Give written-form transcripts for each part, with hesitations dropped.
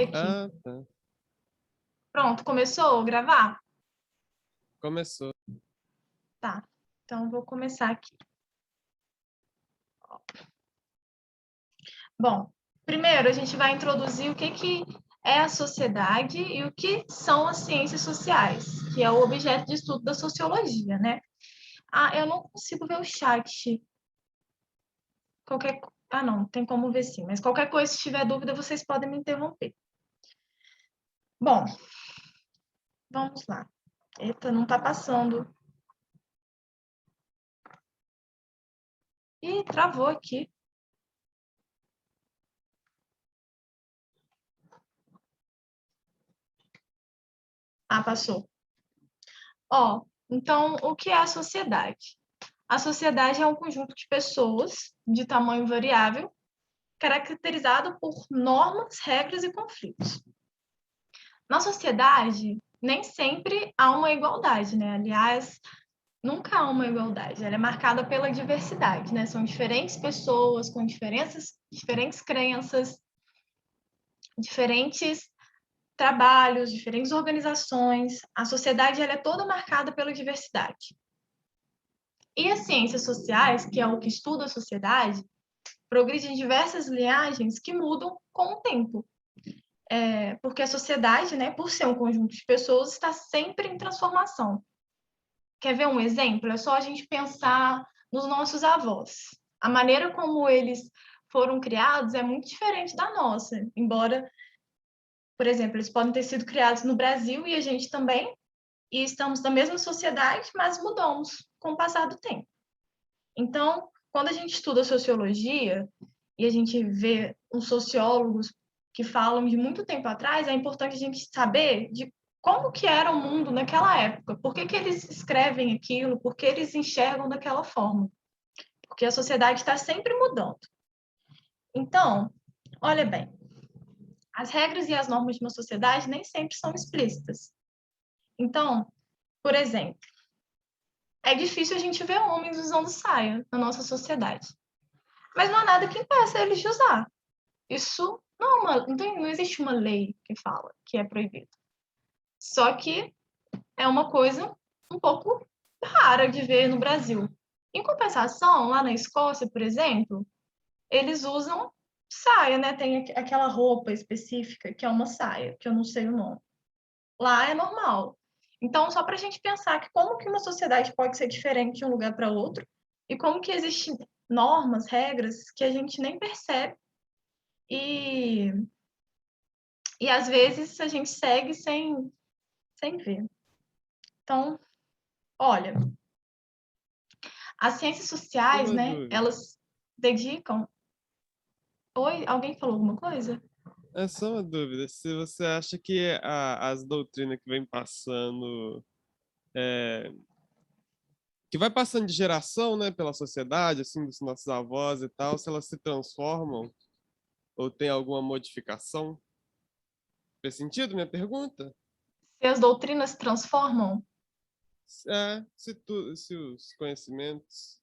aqui. Ah, tá. Pronto, começou a gravar? Começou. Tá, então vou começar aqui. Bom, primeiro a gente vai introduzir o que é a sociedade e o que são as ciências sociais, que é o objeto de estudo da sociologia, né? Ah, eu não consigo ver o chat. Ah, não, tem como ver sim, mas qualquer coisa, se tiver dúvida, vocês podem me interromper. Bom, vamos lá. Eita, não tá passando. Ih, travou aqui. Ah, passou. Ó, então, o que é a sociedade? A sociedade é um conjunto de pessoas de tamanho variável, caracterizado por normas, regras e conflitos. Na sociedade, nem sempre há uma igualdade, né? Aliás, nunca há uma igualdade. Ela é marcada pela diversidade, né? São diferentes pessoas com diferentes crenças, diferentes trabalhos, diferentes organizações. A sociedade ela é toda marcada pela diversidade. E as ciências sociais, que é o que estuda a sociedade, progride em diversas linhagens que mudam com o tempo. Porque a sociedade, né, por ser um conjunto de pessoas, está sempre em transformação. Quer ver um exemplo? É só a gente pensar nos nossos avós. A maneira como eles foram criados é muito diferente da nossa, embora, por exemplo, eles podem ter sido criados no Brasil e a gente também, e estamos na mesma sociedade, mas mudamos com o passar do tempo. Então, quando a gente estuda sociologia e a gente vê uns sociólogos que falam de muito tempo atrás, é importante a gente saber de como que era o mundo naquela época, por que eles escrevem aquilo, por que eles enxergam daquela forma. Porque a sociedade está sempre mudando. Então, olha bem, as regras e as normas de uma sociedade nem sempre são explícitas. Então, por exemplo, é difícil a gente ver homens usando saia na nossa sociedade. Mas não há nada que impeça eles de usar. Isso não existe uma lei que fala que é proibido. Só que é uma coisa um pouco rara de ver no Brasil. Em compensação, lá na Escócia, por exemplo, eles usam saia, né? Tem aquela roupa específica que é uma saia, que eu não sei o nome. Lá é normal. Então, só para a gente pensar que como que uma sociedade pode ser diferente de um lugar para outro e como que existem normas, regras que a gente nem percebe e às vezes a gente segue sem ver. Então, olha, as ciências sociais, Uma né, dúvida. elas dedicam. Oi, alguém falou alguma coisa? É só uma dúvida. Se você acha que as doutrinas que vem passando, é, que vai passando de geração, né, pela sociedade, assim, dos nossos avós e tal, se elas se transformam ou tem alguma modificação? Fez sentido minha pergunta? Se as doutrinas se transformam? Se os conhecimentos.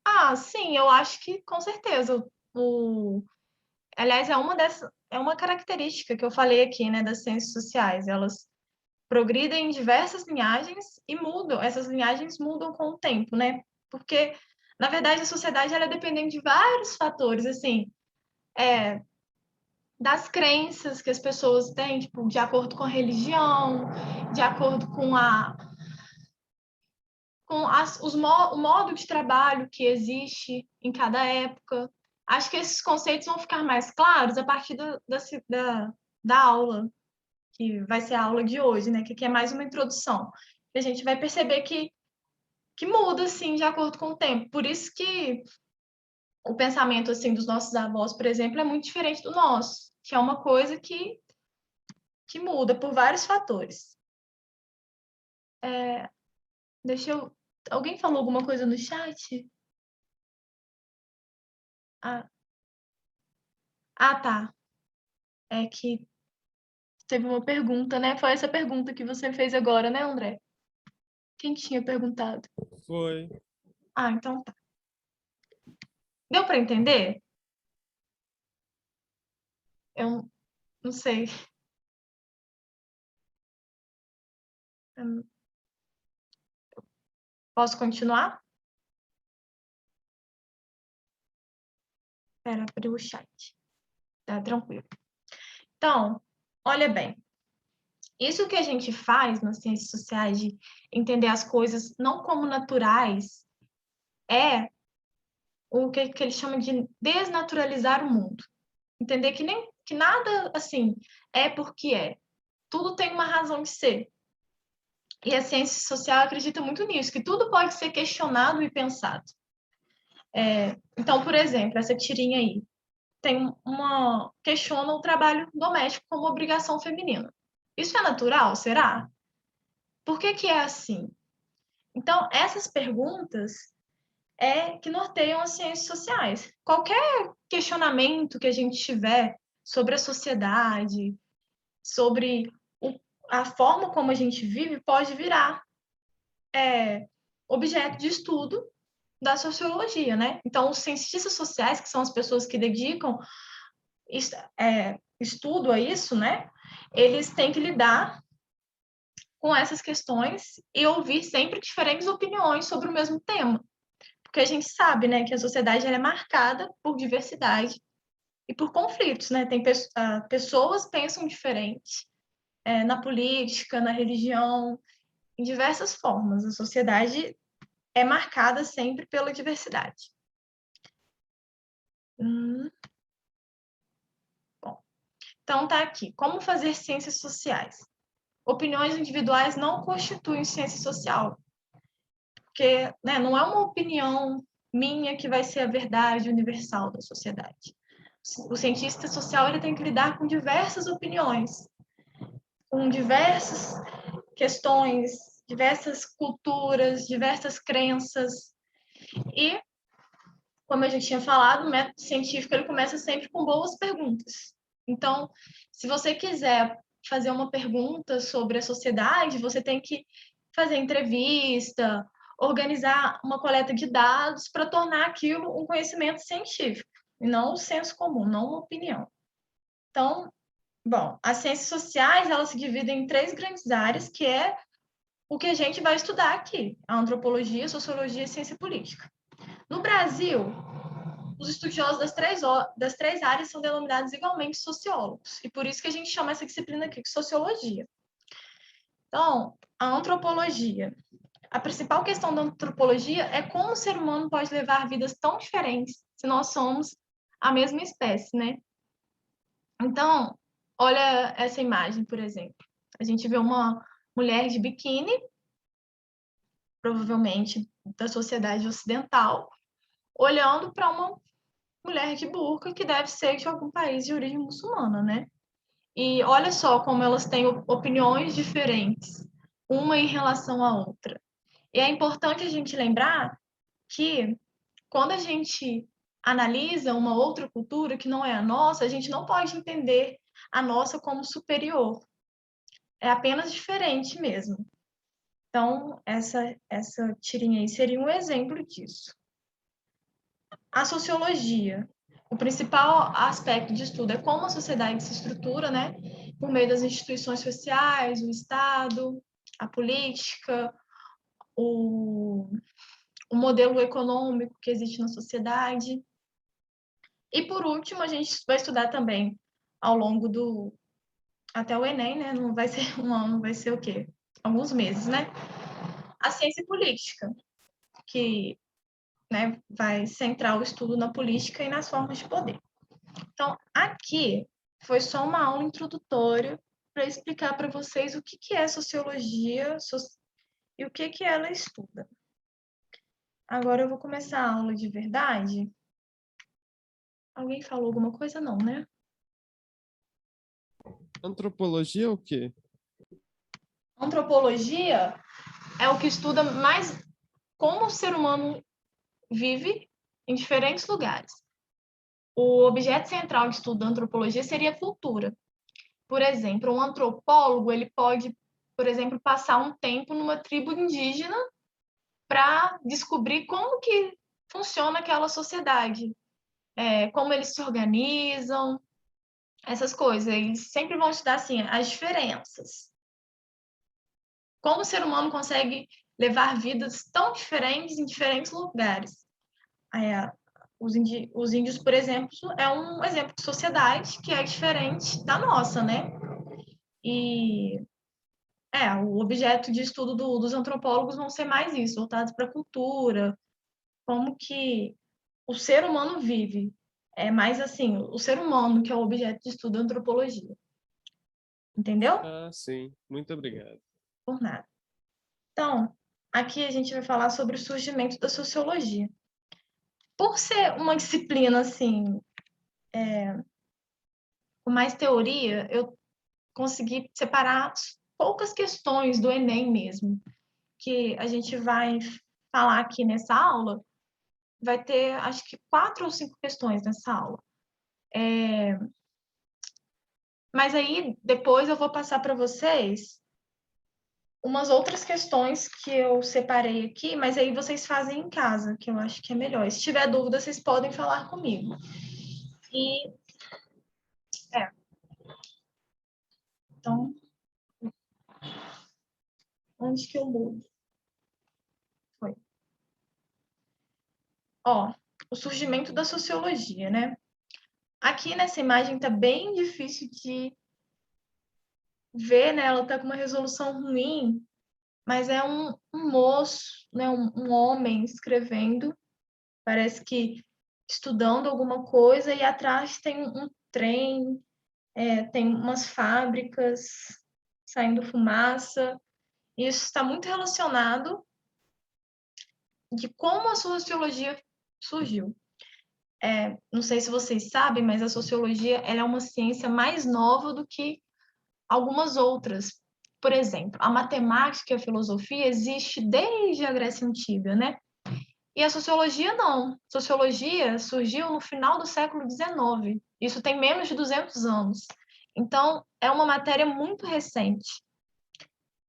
Ah, sim, eu acho que com certeza. Aliás, é uma característica que eu falei aqui, né, das ciências sociais. Elas progridem em diversas linhagens e mudam. Essas linhagens mudam com o tempo, né? Porque, na verdade, a sociedade ela é dependente de vários fatores, assim, das crenças que as pessoas têm, tipo, de acordo com a religião, de acordo com o modo de trabalho que existe em cada época. Acho que esses conceitos vão ficar mais claros a partir da aula, que vai ser a aula de hoje, né? Que aqui é mais uma introdução. E a gente vai perceber que muda, assim, de acordo com o tempo. Por isso que o pensamento, assim, dos nossos avós, por exemplo, é muito diferente do nosso, que é uma coisa que muda por vários fatores. Deixa eu... Alguém falou alguma coisa no chat? Ah, tá. É que teve uma pergunta, né? Foi essa pergunta que você fez agora, né, André? Quem tinha perguntado? Foi. Ah, então tá. Deu para entender? Eu não sei. Posso continuar? Espera, abrir o chat. Tá tranquilo. Então, olha bem. Isso que a gente faz nas ciências sociais, de entender as coisas não como naturais, é o que eles chamam de desnaturalizar o mundo. Entender que nada, assim, é porque é. Tudo tem uma razão de ser. E a ciência social acredita muito nisso, que tudo pode ser questionado e pensado. Então, por exemplo, essa tirinha aí questiona o trabalho doméstico como obrigação feminina. Isso é natural? Será? Por que é assim? Então, essas perguntas que norteiam as ciências sociais. Qualquer questionamento que a gente tiver sobre a sociedade, sobre a forma como a gente vive, pode virar objeto de estudo da sociologia, né? Então, os cientistas sociais, que são as pessoas que dedicam estudo a isso, né? Eles têm que lidar com essas questões e ouvir sempre diferentes opiniões sobre o mesmo tema. Porque a gente sabe, né, que a sociedade ela é marcada por diversidade e por conflitos, né? Pessoas pensam diferente na política, na religião, em diversas formas. A sociedade é marcada sempre pela diversidade. Bom, então tá aqui. Como fazer ciências sociais? Opiniões individuais não constituem ciência social, porque, né, não é uma opinião minha que vai ser a verdade universal da sociedade. O cientista social ele tem que lidar com diversas opiniões, com diversas questões, diversas culturas, diversas crenças. E, como a gente tinha falado, o método científico ele começa sempre com boas perguntas. Então, se você quiser fazer uma pergunta sobre a sociedade, você tem que fazer entrevista, organizar uma coleta de dados para tornar aquilo um conhecimento científico, e não um senso comum, não uma opinião. Então, bom, as ciências sociais, elas se dividem em 3 grandes áreas, que é o que a gente vai estudar aqui: a antropologia, a sociologia e a ciência política. No Brasil, os estudiosos das três áreas são denominados igualmente sociólogos, e por isso que a gente chama essa disciplina aqui de sociologia. Então, a antropologia. A principal questão da antropologia é como o ser humano pode levar vidas tão diferentes se nós somos a mesma espécie, né? Então, olha essa imagem, por exemplo. A gente vê uma mulher de biquíni, provavelmente da sociedade ocidental, olhando para uma mulher de burca que deve ser de algum país de origem muçulmana, né? E olha só como elas têm opiniões diferentes, uma em relação à outra. E é importante a gente lembrar que quando a gente analisa uma outra cultura que não é a nossa, a gente não pode entender a nossa como superior. É apenas diferente mesmo. Então, essa tirinha aí seria um exemplo disso. A sociologia. O principal aspecto de estudo é como a sociedade se estrutura, né? Por meio das instituições sociais, o Estado, a política, o modelo econômico que existe na sociedade. E, por último, a gente vai estudar também, ao longo até o Enem, né? Não vai ser um ano, vai ser o quê? Alguns meses, né? A ciência política, que, né, vai centrar o estudo na política e nas formas de poder. Então, aqui foi só uma aula introdutória para explicar para vocês o que é sociologia e o que ela estuda. Agora eu vou começar a aula de verdade. Alguém falou alguma coisa? Não, né? Antropologia é o quê? Antropologia é o que estuda mais como o ser humano vive em diferentes lugares. O objeto central de estudo da antropologia seria a cultura. Por exemplo, um antropólogo ele pode, por exemplo, passar um tempo numa tribo indígena para descobrir como que funciona aquela sociedade, como eles se organizam, essas coisas. Eles sempre vão estudar assim as diferenças. como o ser humano consegue levar vidas tão diferentes em diferentes lugares. Os índios, por exemplo, é um exemplo de sociedade que é diferente da nossa, né? E o objeto de estudo dos antropólogos vão ser mais isso, voltados para a cultura, como que o ser humano vive. É mais assim, o ser humano que é o objeto de estudo da antropologia. Entendeu? Ah, sim. Muito obrigado. Por nada. Então, aqui a gente vai falar sobre o surgimento da sociologia. Por ser uma disciplina, assim, com mais teoria, eu consegui separar poucas questões do Enem mesmo, que a gente vai falar aqui nessa aula. Vai ter, acho que 4 ou 5 questões nessa aula. Mas aí, depois eu vou passar para vocês umas outras questões que eu separei aqui, mas aí vocês fazem em casa, que eu acho que é melhor. Se tiver dúvida, vocês podem falar comigo. E, então, onde que eu mudo? Foi. Ó, o surgimento da sociologia, né? Aqui nessa imagem tá bem difícil de ver, né? Ela tá com uma resolução ruim, mas é um moço, né? Um homem escrevendo, parece que estudando alguma coisa, e atrás tem um trem, tem umas fábricas saindo fumaça. Isso está muito relacionado de como a sociologia surgiu. Não sei se vocês sabem, mas a sociologia ela é uma ciência mais nova do que algumas outras. Por exemplo, a matemática e a filosofia existem desde a Grécia Antiga, né? E a sociologia não. Sociologia surgiu no final do século XIX. Isso tem menos de 200 anos. Então, é uma matéria muito recente.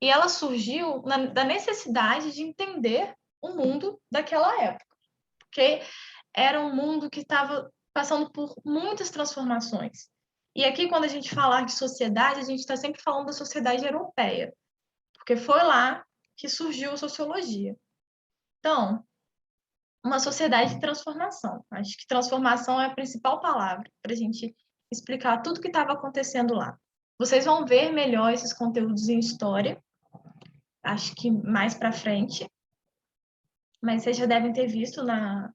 E ela surgiu da necessidade de entender o mundo daquela época. Porque era um mundo que estava passando por muitas transformações. E aqui, quando a gente falar de sociedade, a gente está sempre falando da sociedade europeia, porque foi lá que surgiu a sociologia. Então, uma sociedade de transformação. Acho que transformação é a principal palavra para a gente explicar tudo o que estava acontecendo lá. Vocês vão ver melhor esses conteúdos em história, acho que mais para frente, mas vocês já devem ter visto na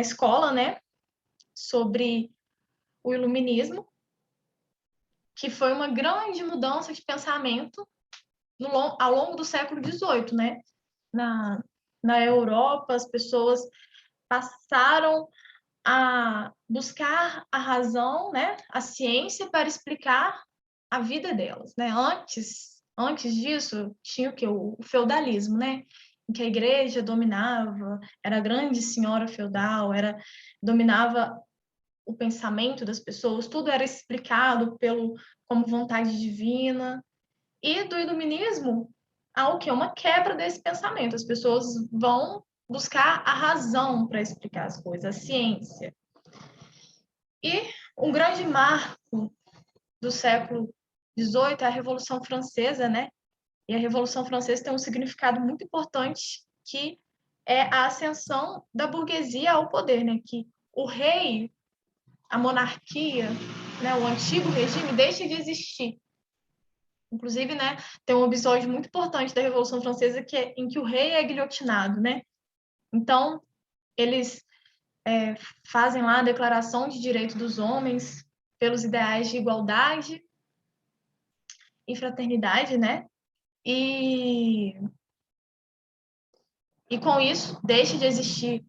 escola, né, sobre o iluminismo, que foi uma grande mudança de pensamento ao longo do século XVIII, né? Na Europa, as pessoas passaram a buscar a razão, né? A ciência para explicar a vida delas, né? Antes disso, tinha o que? O feudalismo, né? Em que a igreja dominava, era a grande senhora feudal, dominava o pensamento das pessoas, tudo era explicado como vontade divina. E do iluminismo há o que? Uma quebra desse pensamento. As pessoas vão buscar a razão para explicar as coisas, a ciência. E um grande marco do século XVIII é a Revolução Francesa, né? E a Revolução Francesa tem um significado muito importante, que é a ascensão da burguesia ao poder, né? Que o rei, a monarquia, né? O antigo regime deixa de existir. Inclusive, né, tem um episódio muito importante da Revolução Francesa em que o rei é guilhotinado, né? Então, eles fazem lá a Declaração de Direitos dos Homens pelos ideais de igualdade e fraternidade, né? E com isso, deixa de existir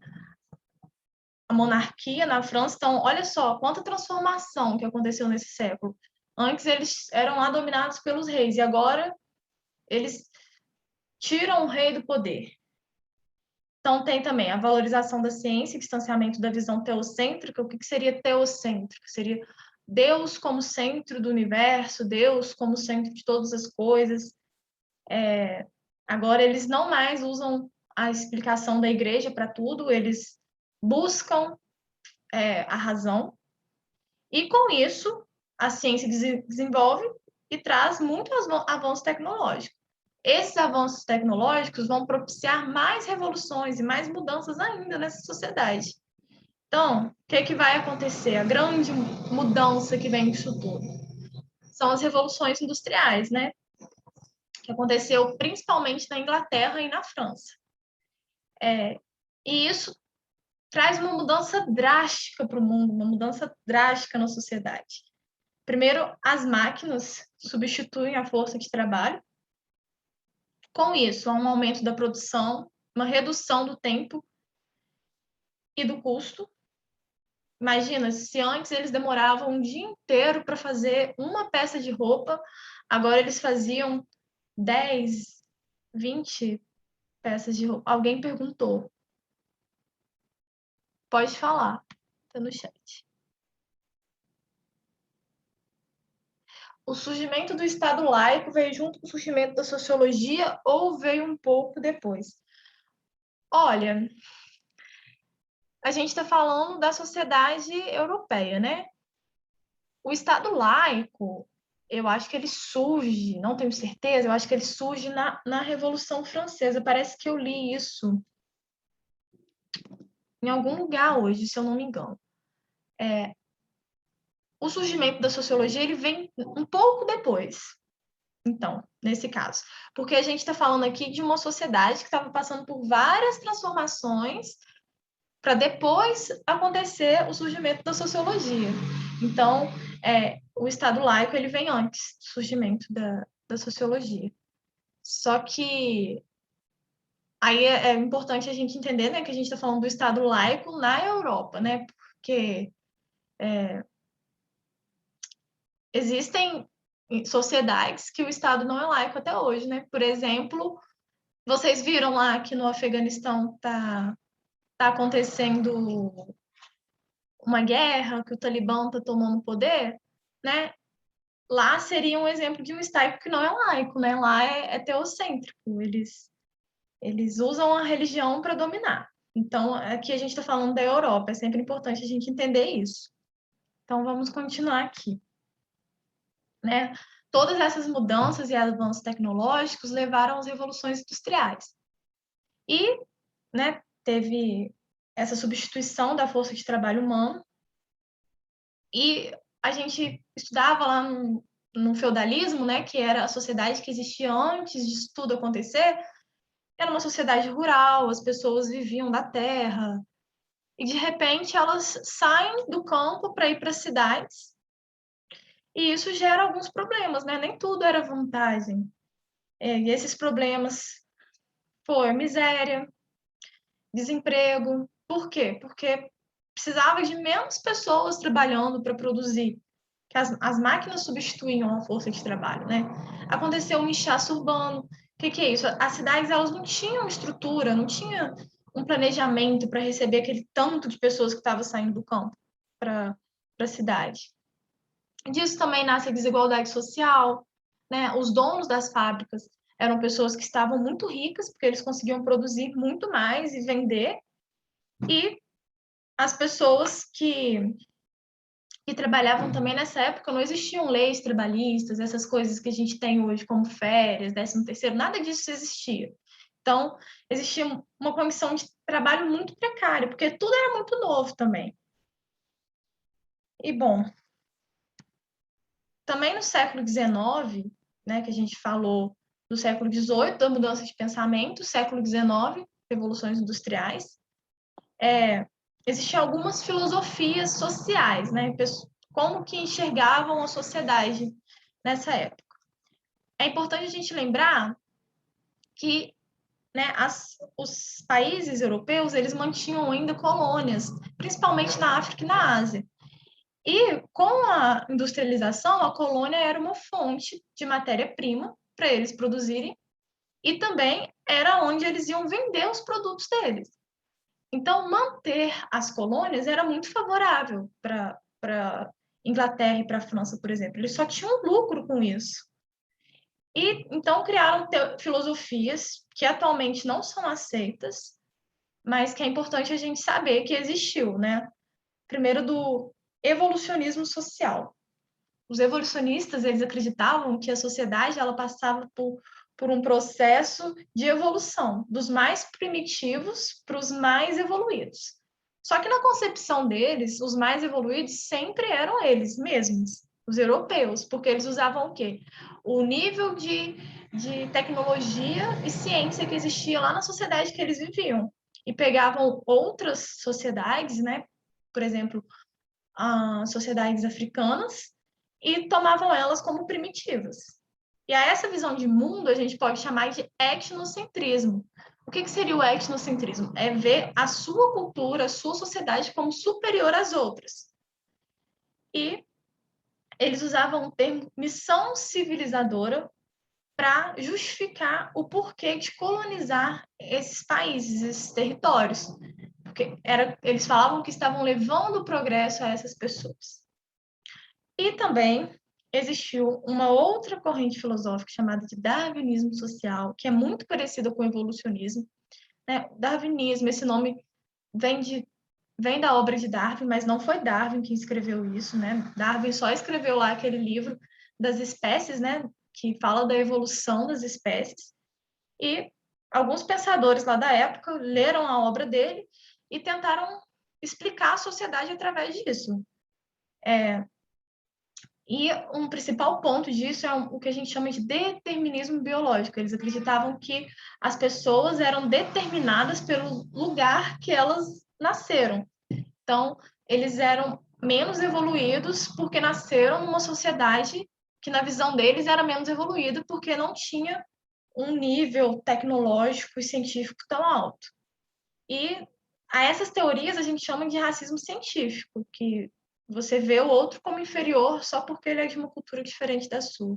a monarquia na França. Então, olha só quanta transformação que aconteceu nesse século. Antes, eles eram lá dominados pelos reis, e agora eles tiram o rei do poder. Então, tem também a valorização da ciência, distanciamento da visão teocêntrica. O que seria teocêntrico? Seria Deus como centro do universo, Deus como centro de todas as coisas. Agora, eles não mais usam a explicação da igreja para tudo, eles buscam a razão. E, com isso, a ciência desenvolve e traz muito avanço tecnológico. esses avanços tecnológicos vão propiciar mais revoluções e mais mudanças ainda nessa sociedade. Então, o que vai acontecer? A grande mudança que vem disso tudo são as revoluções industriais, né? Que aconteceu principalmente na Inglaterra e na França. E isso traz uma mudança drástica para o mundo, uma mudança drástica na sociedade. Primeiro, as máquinas substituem a força de trabalho. Com isso, há um aumento da produção, uma redução do tempo e do custo. Imagina, se antes eles demoravam um dia inteiro para fazer uma peça de roupa, agora eles faziam 10, 20 peças de roupa. Alguém perguntou. Pode falar, tá no chat. O surgimento do Estado laico veio junto com o surgimento da sociologia ou veio um pouco depois? Olha, a gente está falando da sociedade europeia, né? O Estado laico, eu acho que ele surge, não tenho certeza, eu acho que ele surge na Revolução Francesa. Parece que eu li isso em algum lugar hoje, se eu não me engano. O surgimento da sociologia, ele vem um pouco depois, então, nesse caso. Porque a gente está falando aqui de uma sociedade que estava passando por várias transformações para depois acontecer o surgimento da sociologia. Então, o Estado laico ele vem antes do surgimento da sociologia. Só que aí é importante a gente entender, né, que a gente está falando do Estado laico na Europa, né? Porque existem sociedades que o Estado não é laico até hoje, né? Por exemplo, vocês viram lá que no Afeganistão tá acontecendo uma guerra, que o Talibã está tomando poder, né? Lá seria um exemplo de um Estado que não é laico, né? Lá é teocêntrico, eles usam a religião para dominar. Então, aqui a gente está falando da Europa, é sempre importante a gente entender isso. Então, vamos continuar aqui. Né? Todas essas mudanças e avanços tecnológicos levaram às revoluções industriais. E, né, teve essa substituição da força de trabalho humano. E a gente estudava lá no feudalismo, né, que era a sociedade que existia antes disso tudo acontecer, era uma sociedade rural, as pessoas viviam da terra, e de repente elas saem do campo para ir para as cidades, e isso gera alguns problemas, né? Nem tudo era vantagem. E esses problemas foi miséria, desemprego. Por quê? Porque precisava de menos pessoas trabalhando para produzir, que as máquinas substituíam a força de trabalho, né? Aconteceu um inchaço urbano. O que é isso? As cidades elas não tinham estrutura, não tinha um planejamento para receber aquele tanto de pessoas que estavam saindo do campo para a cidade. Disso também nasce a desigualdade social, né? Os donos das fábricas eram pessoas que estavam muito ricas, porque eles conseguiam produzir muito mais e vender, e as pessoas que trabalhavam também nessa época, não existiam leis trabalhistas, essas coisas que a gente tem hoje, como férias, 13º, nada disso existia. Então, existia uma condição de trabalho muito precária, porque tudo era muito novo também. E, bom, também no século XIX, né, que a gente falou do século XVIII, da mudança de pensamento, século XIX, revoluções industriais, existiam algumas filosofias sociais, né, como que enxergavam a sociedade nessa época. É importante a gente lembrar que, né, os países europeus eles mantinham ainda colônias, principalmente na África e na Ásia. E com a industrialização, a colônia era uma fonte de matéria-prima para eles produzirem e também era onde eles iam vender os produtos deles. Então, manter as colônias era muito favorável para Inglaterra e para a França, por exemplo. Eles só tinham lucro com isso. E então criaram filosofias que atualmente não são aceitas, mas que é importante a gente saber que existiu, né? Primeiro do evolucionismo social. Os evolucionistas, eles acreditavam que a sociedade ela passava por um processo de evolução, dos mais primitivos para os mais evoluídos. Só que na concepção deles, os mais evoluídos sempre eram eles mesmos, os europeus, porque eles usavam o quê? O nível de tecnologia e ciência que existia lá na sociedade que eles viviam. E pegavam outras sociedades, né? Por exemplo, sociedades africanas, e tomavam elas como primitivas. E a essa visão de mundo a gente pode chamar de etnocentrismo. O que seria o etnocentrismo? É ver a sua cultura, a sua sociedade como superior às outras. E eles usavam o termo missão civilizadora para justificar o porquê de colonizar esses países, esses territórios. Porque eles falavam que estavam levando progresso a essas pessoas. E também existiu uma outra corrente filosófica chamada de darwinismo social, que é muito parecida com o evolucionismo. Né? Darwinismo, esse nome vem da obra de Darwin, mas não foi Darwin que escreveu isso, né? Darwin só escreveu lá aquele livro das espécies, né? Que fala da evolução das espécies. E alguns pensadores lá da época leram a obra dele e tentaram explicar a sociedade através disso. E um principal ponto disso é o que a gente chama de determinismo biológico. Eles acreditavam que as pessoas eram determinadas pelo lugar que elas nasceram. Então, eles eram menos evoluídos porque nasceram numa sociedade que, na visão deles, era menos evoluída porque não tinha um nível tecnológico e científico tão alto. E a essas teorias a gente chama de racismo científico, que você vê o outro como inferior só porque ele é de uma cultura diferente da sua.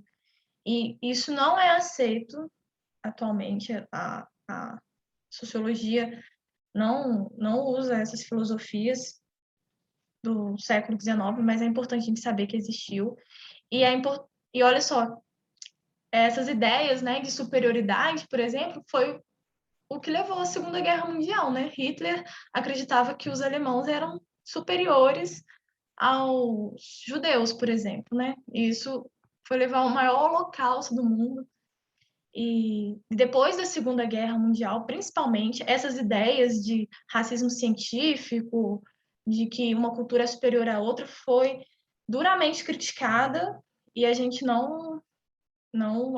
E isso não é aceito atualmente. A sociologia não usa essas filosofias do século XIX, mas é importante a gente saber que existiu. E olha só, essas ideias, né, de superioridade, por exemplo, foi o que levou à Segunda Guerra Mundial, né? Hitler acreditava que os alemãos eram superiores aos judeus, por exemplo, né? E isso foi levar ao maior holocausto do mundo. E depois da Segunda Guerra Mundial, principalmente, essas ideias de racismo científico, de que uma cultura é superior à outra, foi duramente criticada e a gente não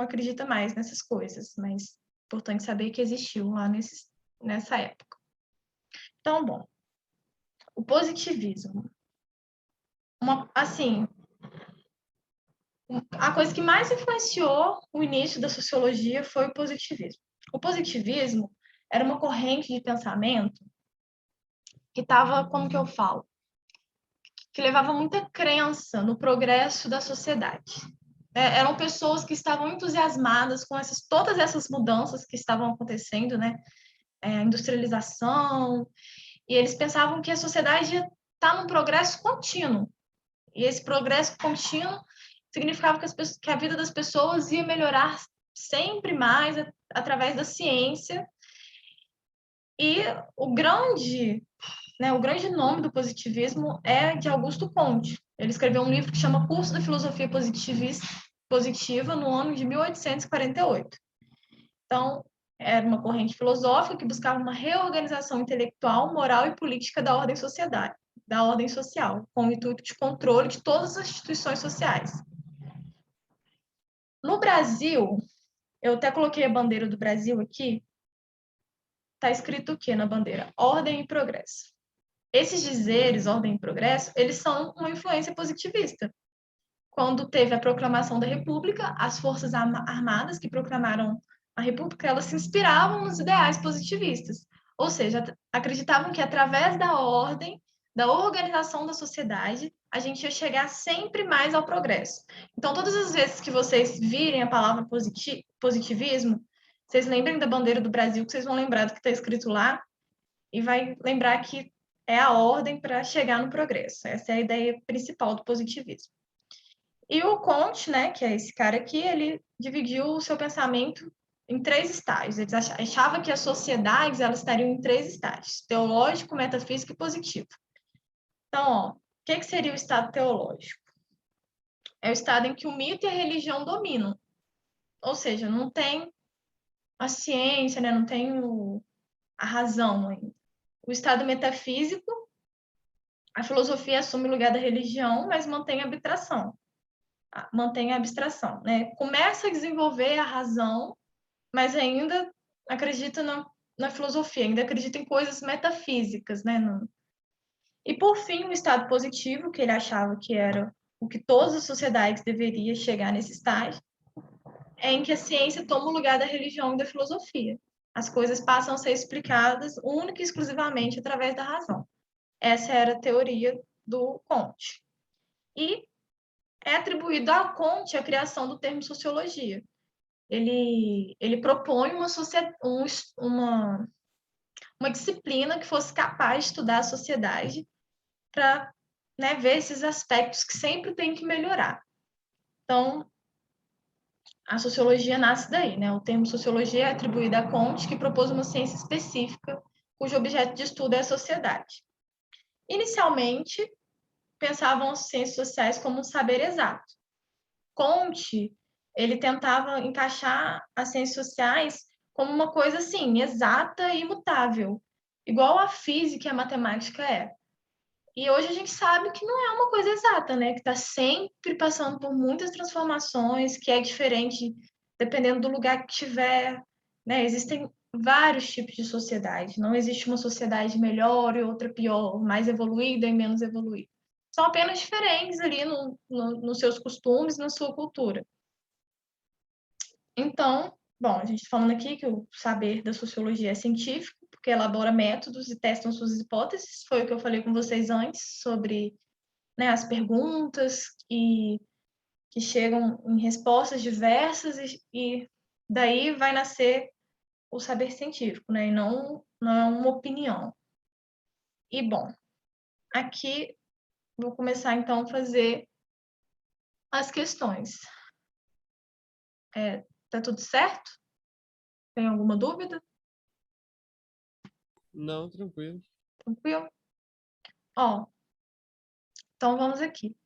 acredita mais nessas coisas, mas é importante saber que existiu lá nessa época. Então, bom, o positivismo. Assim, a coisa que mais influenciou o início da sociologia foi o positivismo. O positivismo era uma corrente de pensamento que estava, como que eu falo, que levava muita crença no progresso da sociedade. Eram pessoas que estavam entusiasmadas com todas essas mudanças que estavam acontecendo, né? A industrialização, e eles pensavam que a sociedade está num progresso contínuo. E esse progresso contínuo significava que a vida das pessoas ia melhorar sempre mais através da ciência. E o grande nome do positivismo é de Augusto Comte. Ele escreveu um livro que chama Curso da Filosofia Positiva no ano de 1848. Então, era uma corrente filosófica que buscava uma reorganização intelectual, moral e política da ordem social, com o intuito de controle de todas as instituições sociais. No Brasil, eu até coloquei a bandeira do Brasil aqui, está escrito o quê na bandeira? Ordem e progresso. Esses dizeres, ordem e progresso, eles são uma influência positivista. Quando teve a proclamação da República, as forças armadas que proclamaram a República, elas se inspiravam nos ideais positivistas. Ou seja, acreditavam que através da ordem, da organização da sociedade, a gente ia chegar sempre mais ao progresso. Então, todas as vezes que vocês virem a palavra positivismo, vocês lembrem da bandeira do Brasil, que vocês vão lembrar do que está escrito lá, e vai lembrar que é a ordem para chegar no progresso. Essa é a ideia principal do positivismo. E o Comte, né, que é esse cara aqui, ele dividiu o seu pensamento em 3 estágios. Ele achava que as sociedades elas estariam em 3 estágios: teológico, metafísico e positivo. Então, ó, o que seria o estado teológico? É o estado em que o mito e a religião dominam. Ou seja, não tem a ciência, né? Não tem a razão ainda. O estado metafísico, a filosofia assume o lugar da religião, mas mantém a abstração, né? Começa a desenvolver a razão, mas ainda acredita na filosofia, ainda acredita em coisas metafísicas, né? E, por fim, o estado positivo, que ele achava que era o que todas as sociedades deveriam chegar nesse estágio, é em que a ciência toma o lugar da religião e da filosofia. As coisas passam a ser explicadas única e exclusivamente através da razão. Essa era a teoria do Comte. E é atribuído a Comte a criação do termo sociologia. Ele propõe uma disciplina que fosse capaz de estudar a sociedade para, né, ver esses aspectos que sempre tem que melhorar. Então, a sociologia nasce daí, né? O termo sociologia é atribuído a Comte, que propôs uma ciência específica cujo objeto de estudo é a sociedade. Inicialmente, pensavam as ciências sociais como um saber exato. Comte, ele tentava encaixar as ciências sociais como uma coisa assim, exata e imutável, igual a física e a matemática é. E hoje a gente sabe que não é uma coisa exata, né? Que está sempre passando por muitas transformações, que é diferente dependendo do lugar que tiver, né? Existem vários tipos de sociedade. Não existe uma sociedade melhor e outra pior, mais evoluída e menos evoluída. São apenas diferentes ali nos seus costumes, na sua cultura. Então, bom, a gente está falando aqui que o saber da sociologia é científico, porque elabora métodos e testam suas hipóteses. Foi o que eu falei com vocês antes sobre, né, as perguntas que chegam em respostas diversas e daí vai nascer o saber científico, né? E não é uma opinião. E, bom, aqui vou começar, então, a fazer as questões. Tá tudo certo? Tem alguma dúvida? Não, tranquilo. Tranquilo? Ó, então vamos aqui.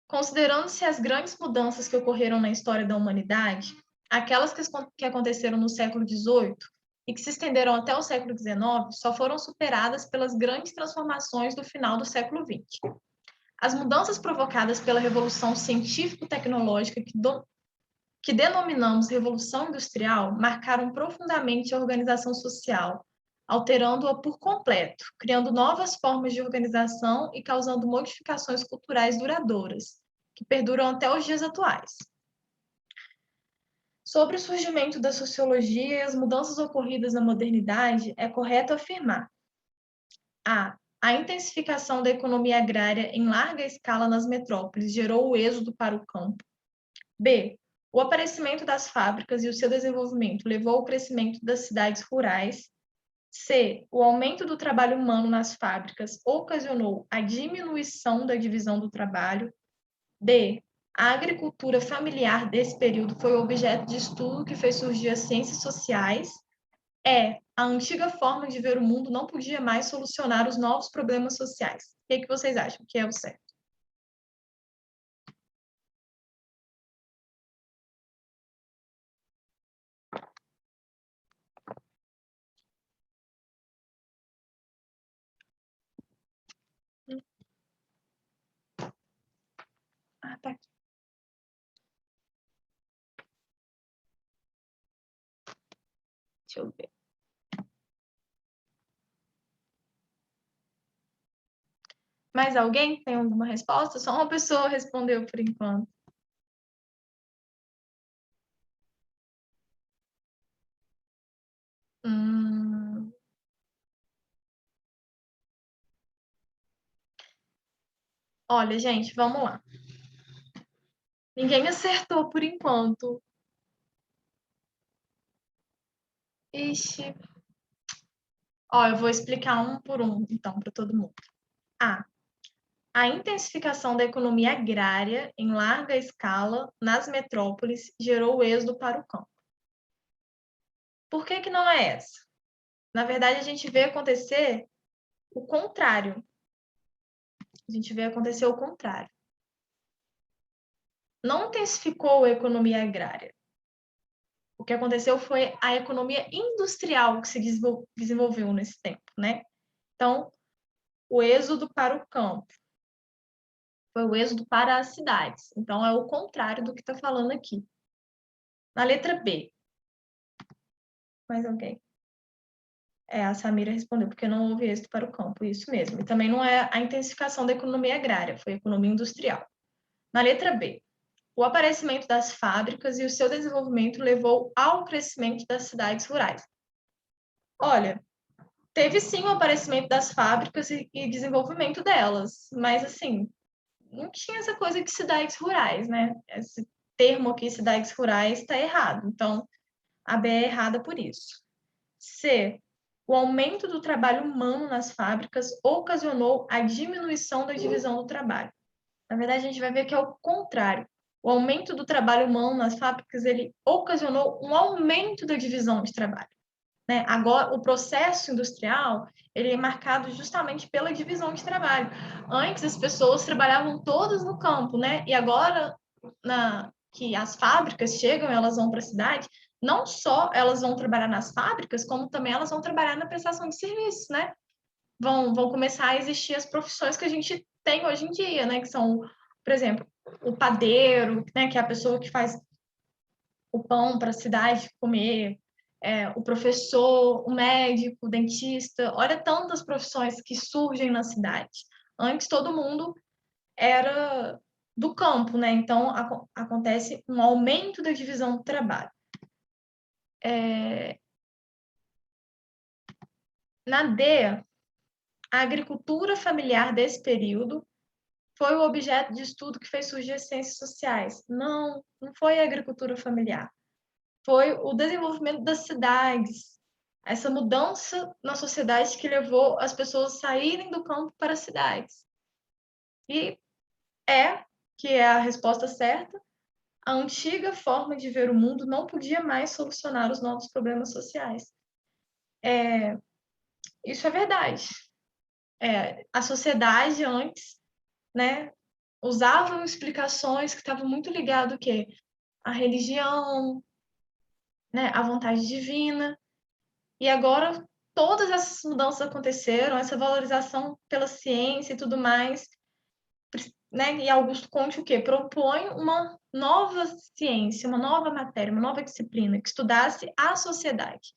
Considerando-se as grandes mudanças que ocorreram na história da humanidade, aquelas que aconteceram no século XVIII e que se estenderam até o século XIX, só foram superadas pelas grandes transformações do final do século XX. As mudanças provocadas pela revolução científico-tecnológica que denominamos Revolução Industrial marcaram profundamente a organização social, alterando-a por completo, criando novas formas de organização e causando modificações culturais duradouras, que perduram até os dias atuais. Sobre o surgimento da sociologia e as mudanças ocorridas na modernidade, é correto afirmar: a intensificação da economia agrária em larga escala nas metrópoles gerou o êxodo para o campo. B. O aparecimento das fábricas e o seu desenvolvimento levou ao crescimento das cidades rurais. C. O aumento do trabalho humano nas fábricas ocasionou a diminuição da divisão do trabalho. D. A agricultura familiar desse período foi objeto de estudo que fez surgir as ciências sociais. A antiga forma de ver o mundo não podia mais solucionar os novos problemas sociais. O que vocês acham que é o certo? Tá aqui. Deixa eu ver. Mais alguém tem alguma resposta? Só uma pessoa respondeu por enquanto. Olha, gente, vamos lá. Ninguém acertou por enquanto. Ixi. Ó, eu vou explicar um por um, então, para todo mundo. A intensificação da economia agrária em larga escala nas metrópoles gerou o êxodo para o campo. Por que não é essa? Na verdade, a gente vê acontecer o contrário. A gente vê acontecer o contrário. Não intensificou a economia agrária. O que aconteceu foi a economia industrial que se desenvolveu nesse tempo, né? Então, o êxodo para o campo foi o êxodo para as cidades. Então, é o contrário do que está falando aqui. Na letra B. Mais alguém? A Samira respondeu, porque não houve êxodo para o campo, isso mesmo. E também não é a intensificação da economia agrária, foi a economia industrial. Na letra B. O aparecimento das fábricas e o seu desenvolvimento levou ao crescimento das cidades rurais. Olha, teve sim o aparecimento das fábricas e desenvolvimento delas, mas assim, não tinha essa coisa de cidades rurais, né? Esse termo aqui, cidades rurais, está errado. Então, a B é errada por isso. C. O aumento do trabalho humano nas fábricas ocasionou a diminuição da divisão do trabalho. Na verdade, a gente vai ver que é o contrário. O aumento do trabalho humano nas fábricas, ele ocasionou um aumento da divisão de trabalho. Né? Agora, o processo industrial, ele é marcado justamente pela divisão de trabalho. Antes, as pessoas trabalhavam todas no campo, né? E agora, que as fábricas chegam, elas vão para a cidade, não só elas vão trabalhar nas fábricas, como também elas vão trabalhar na prestação de serviços, né? Vão começar a existir as profissões que a gente tem hoje em dia, né? Que são, por exemplo, o padeiro, né? Que é a pessoa que faz o pão para a cidade comer, o professor, o médico, o dentista. Olha tantas profissões que surgem na cidade. Antes todo mundo era do campo, né? Então acontece um aumento da divisão do trabalho. Na D, a agricultura familiar desse período foi o objeto de estudo que fez surgir as ciências sociais. Não foi a agricultura familiar. Foi o desenvolvimento das cidades, essa mudança na sociedade que levou as pessoas a saírem do campo para as cidades. E que é a resposta certa, a antiga forma de ver o mundo não podia mais solucionar os novos problemas sociais. Isso é verdade. A sociedade antes, né, usavam explicações que estavam muito ligadas ao quê? A religião, né, a vontade divina. E agora todas essas mudanças aconteceram, essa valorização pela ciência e tudo mais, né? E Augusto Comte o quê? Propõe uma nova ciência, uma nova matéria, uma nova disciplina que estudasse a sociedade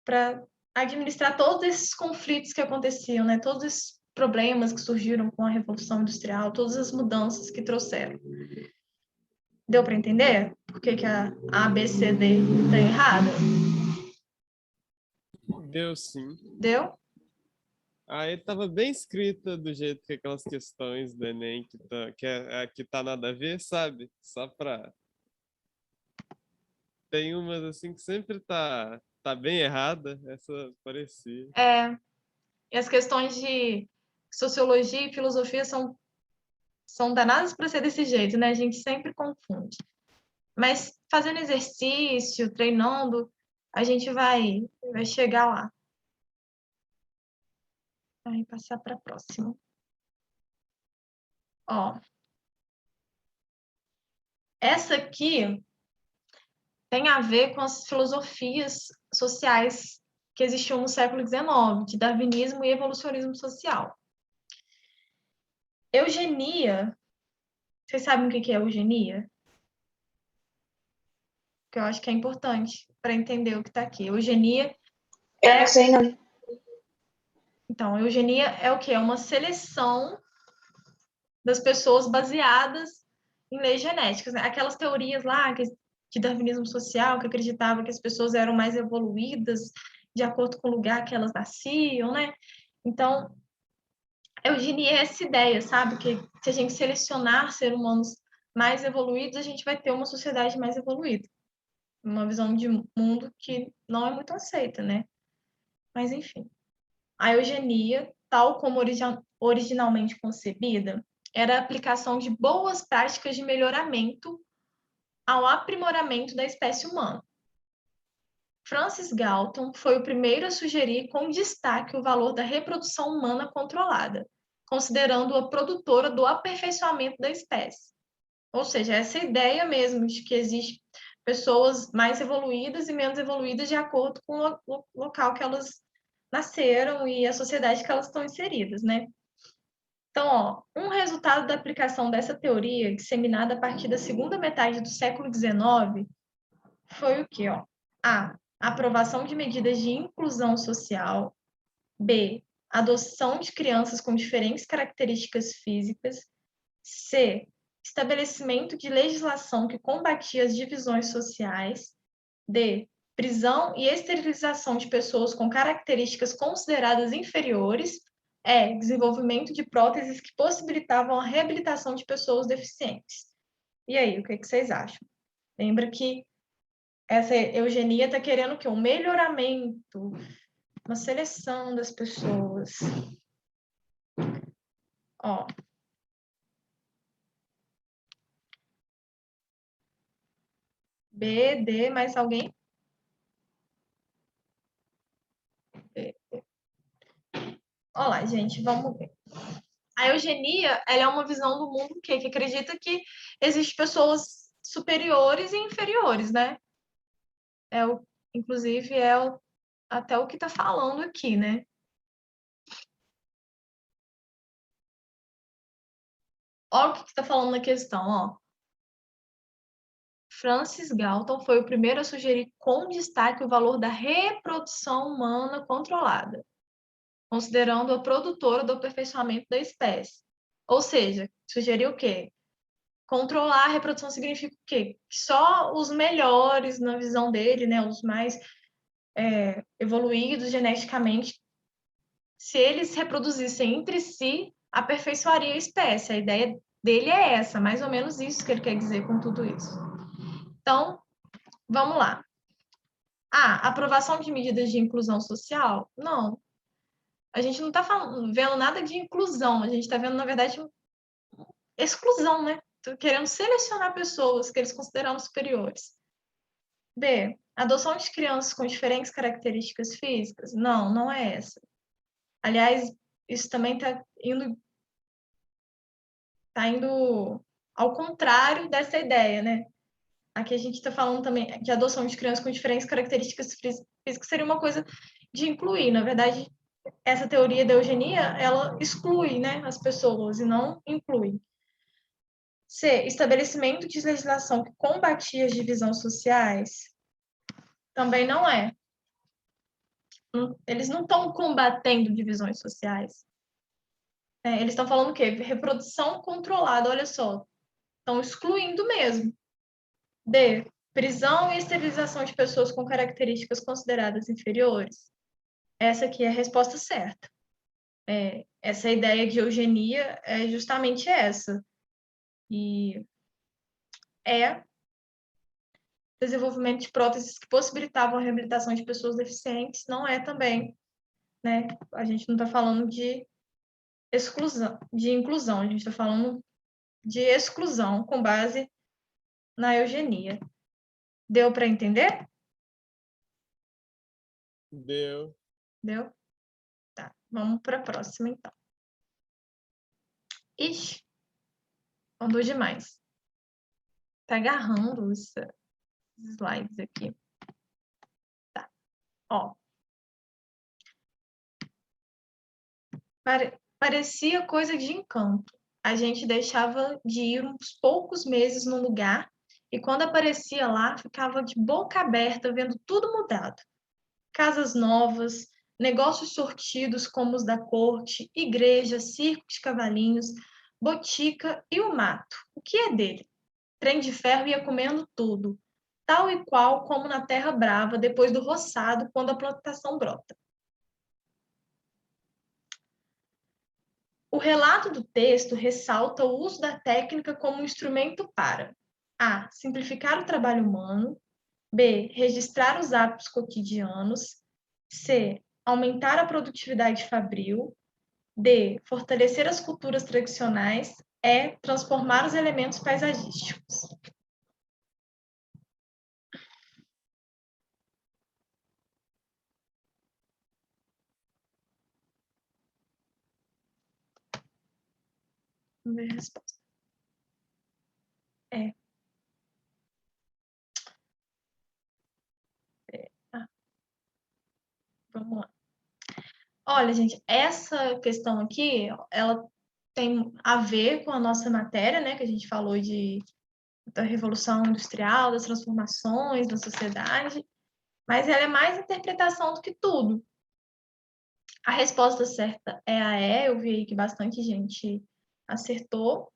para administrar todos esses conflitos que aconteciam, né? Todos esses problemas que surgiram com a Revolução Industrial, todas as mudanças que trouxeram. Deu para entender por que a ABCD está errada? Deu sim. Deu? Aí estava bem escrita do jeito que aquelas questões do Enem que tá nada a ver, sabe? Só para tem umas assim que sempre tá bem errada, essa parecia. E as questões de sociologia e filosofia são danadas para ser desse jeito, né? A gente sempre confunde. Mas fazendo exercício, treinando, a gente vai chegar lá. Vai passar para a próxima. Ó, essa aqui tem a ver com as filosofias sociais que existiam no século XIX, de darwinismo e evolucionismo social. Eugenia, vocês sabem o que é eugenia? Que eu acho que é importante para entender o que está aqui. Eugenia eu não sei, não. Então, eugenia é o quê? É uma seleção das pessoas baseadas em leis genéticas, né? Aquelas teorias lá de darwinismo social, que acreditava que as pessoas eram mais evoluídas de acordo com o lugar que elas nasciam, né? Então, eugenia é essa ideia, sabe? Que se a gente selecionar seres humanos mais evoluídos, a gente vai ter uma sociedade mais evoluída. Uma visão de mundo que não é muito aceita, né? Mas, enfim. A eugenia, tal como originalmente concebida, era a aplicação de boas práticas de melhoramento ao aprimoramento da espécie humana. Francis Galton foi o primeiro a sugerir com destaque o valor da reprodução humana controlada, considerando-a produtora do aperfeiçoamento da espécie. Ou seja, essa ideia mesmo de que existe pessoas mais evoluídas e menos evoluídas de acordo com o local que elas nasceram e a sociedade que elas estão inseridas, né? Então, ó, um resultado da aplicação dessa teoria, disseminada a partir da segunda metade do século XIX, foi o quê? Ó? A. Aprovação de medidas de inclusão social. B. Adoção de crianças com diferentes características físicas. C. Estabelecimento de legislação que combatia as divisões sociais. D. Prisão e esterilização de pessoas com características consideradas inferiores. E. Desenvolvimento de próteses que possibilitavam a reabilitação de pessoas deficientes. E aí, o que vocês acham? Lembra que essa eugenia está querendo o quê? Um melhoramento, uma seleção das pessoas. Ó. B, D, mais alguém? Olá, gente, vamos ver. A eugenia, ela é uma visão do mundo que acredita que existem pessoas superiores e inferiores, né? Inclusive, até o que está falando aqui, né? Olha o que está falando na questão, ó. Francis Galton foi o primeiro a sugerir com destaque o valor da reprodução humana controlada, considerando a produtora do aperfeiçoamento da espécie. Ou seja, sugeriu o quê? Controlar a reprodução significa o quê? Que só os melhores, na visão dele, né, os mais evoluídos geneticamente, se eles reproduzissem entre si, aperfeiçoaria a espécie. A ideia dele é essa, mais ou menos isso que ele quer dizer com tudo isso. Então, vamos lá. Aprovação de medidas de inclusão social? Não. A gente não está vendo nada de inclusão, a gente está vendo, na verdade, exclusão, né? Tô querendo selecionar pessoas que eles consideram superiores. B. Adoção de crianças com diferentes características físicas? Não, não é essa. Aliás, isso também está indo ao contrário dessa ideia, né? Aqui a gente está falando também de adoção de crianças com diferentes características físicas seria uma coisa de incluir. Na verdade, essa teoria da eugenia, ela exclui, né, as pessoas e não inclui. C. Estabelecimento de legislação que combatia as divisões sociais? Também não é. Eles não estão combatendo divisões sociais. Eles estão falando o quê? Reprodução controlada, olha só. Estão excluindo mesmo. D. Prisão e esterilização de pessoas com características consideradas inferiores? Essa aqui é a resposta certa. Essa ideia de eugenia é justamente essa. E desenvolvimento de próteses que possibilitavam a reabilitação de pessoas deficientes, não é também, né? A gente não está falando de exclusão, de inclusão, a gente está falando de exclusão com base na eugenia. Deu para entender? Deu. Deu? Tá, vamos para a próxima, então. Ixi, andou demais. Tá agarrando os slides aqui. Tá, ó. Parecia coisa de encanto. A gente deixava de ir uns poucos meses no lugar e quando aparecia lá, ficava de boca aberta vendo tudo mudado. Casas novas, negócios sortidos como os da corte, igreja, circo de cavalinhos, botica e o mato. O que é dele? Trem de ferro ia comendo tudo, tal e qual como na terra brava depois do roçado quando a plantação brota. O relato do texto ressalta o uso da técnica como instrumento para A. Simplificar o trabalho humano. B. Registrar os hábitos cotidianos. C. Aumentar a produtividade fabril. D. Fortalecer as culturas tradicionais. E. Transformar os elementos paisagísticos. Vamos ver a resposta. Olha, gente, essa questão aqui, ela tem a ver com a nossa matéria, né, que a gente falou da Revolução Industrial, das transformações na sociedade, mas ela é mais interpretação do que tudo. A resposta certa é a E, eu vi aí que bastante gente acertou.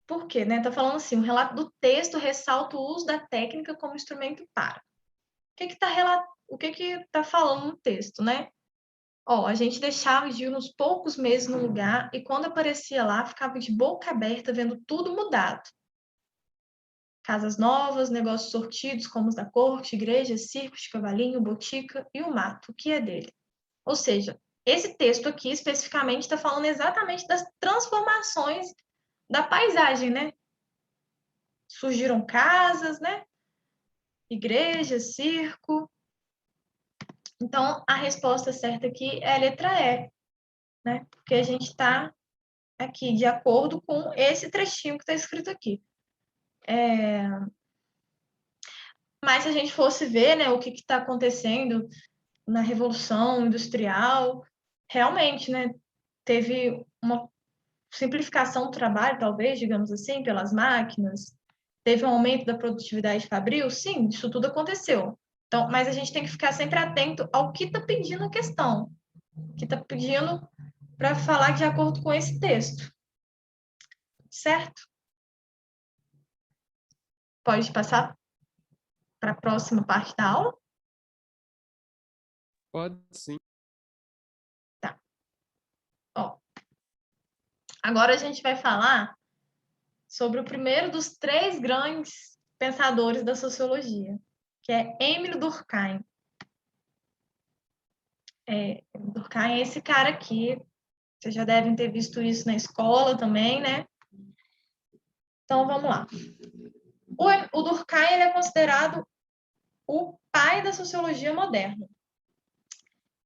Por quê, né? Tá falando assim, o relato do texto ressalta o uso da técnica como instrumento para. O que tá falando no texto, né? Ó, a gente deixava de ir uns poucos meses no lugar e quando aparecia lá, ficava de boca aberta vendo tudo mudado. Casas novas, negócios sortidos como os da corte, igrejas, circos de cavalinho, botica e o mato, o que é dele. Ou seja, esse texto aqui especificamente está falando exatamente das transformações da paisagem, né? Surgiram casas, né? Igrejas, circo. Então, a resposta certa aqui é a letra E, né? Porque a gente está aqui de acordo com esse trechinho que está escrito aqui. Mas se a gente fosse ver, né, o que está acontecendo na Revolução Industrial, realmente, né, teve uma simplificação do trabalho, talvez, digamos assim, pelas máquinas, teve um aumento da produtividade fabril, sim, isso tudo aconteceu. Então, mas a gente tem que ficar sempre atento ao que está pedindo a questão, que está pedindo para falar de acordo com esse texto. Certo? Pode passar para a próxima parte da aula? Pode sim. Tá. Ó, agora a gente vai falar sobre o primeiro dos 3 grandes pensadores da sociologia, que é Émile Durkheim. Durkheim é esse cara aqui, vocês já devem ter visto isso na escola também, né? Então, vamos lá. O Durkheim ele é considerado o pai da sociologia moderna.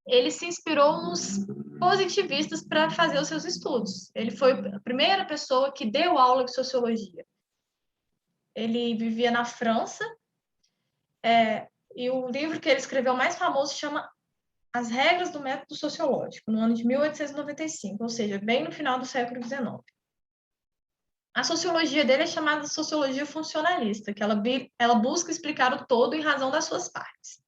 Ele se inspirou nos positivistas para fazer os seus estudos. Ele foi a primeira pessoa que deu aula de sociologia. Ele vivia na França, e o livro que ele escreveu mais famoso chama As Regras do Método Sociológico, no ano de 1895, ou seja, bem no final do século XIX. A sociologia dele é chamada de sociologia funcionalista, que ela busca explicar o todo em razão das suas partes.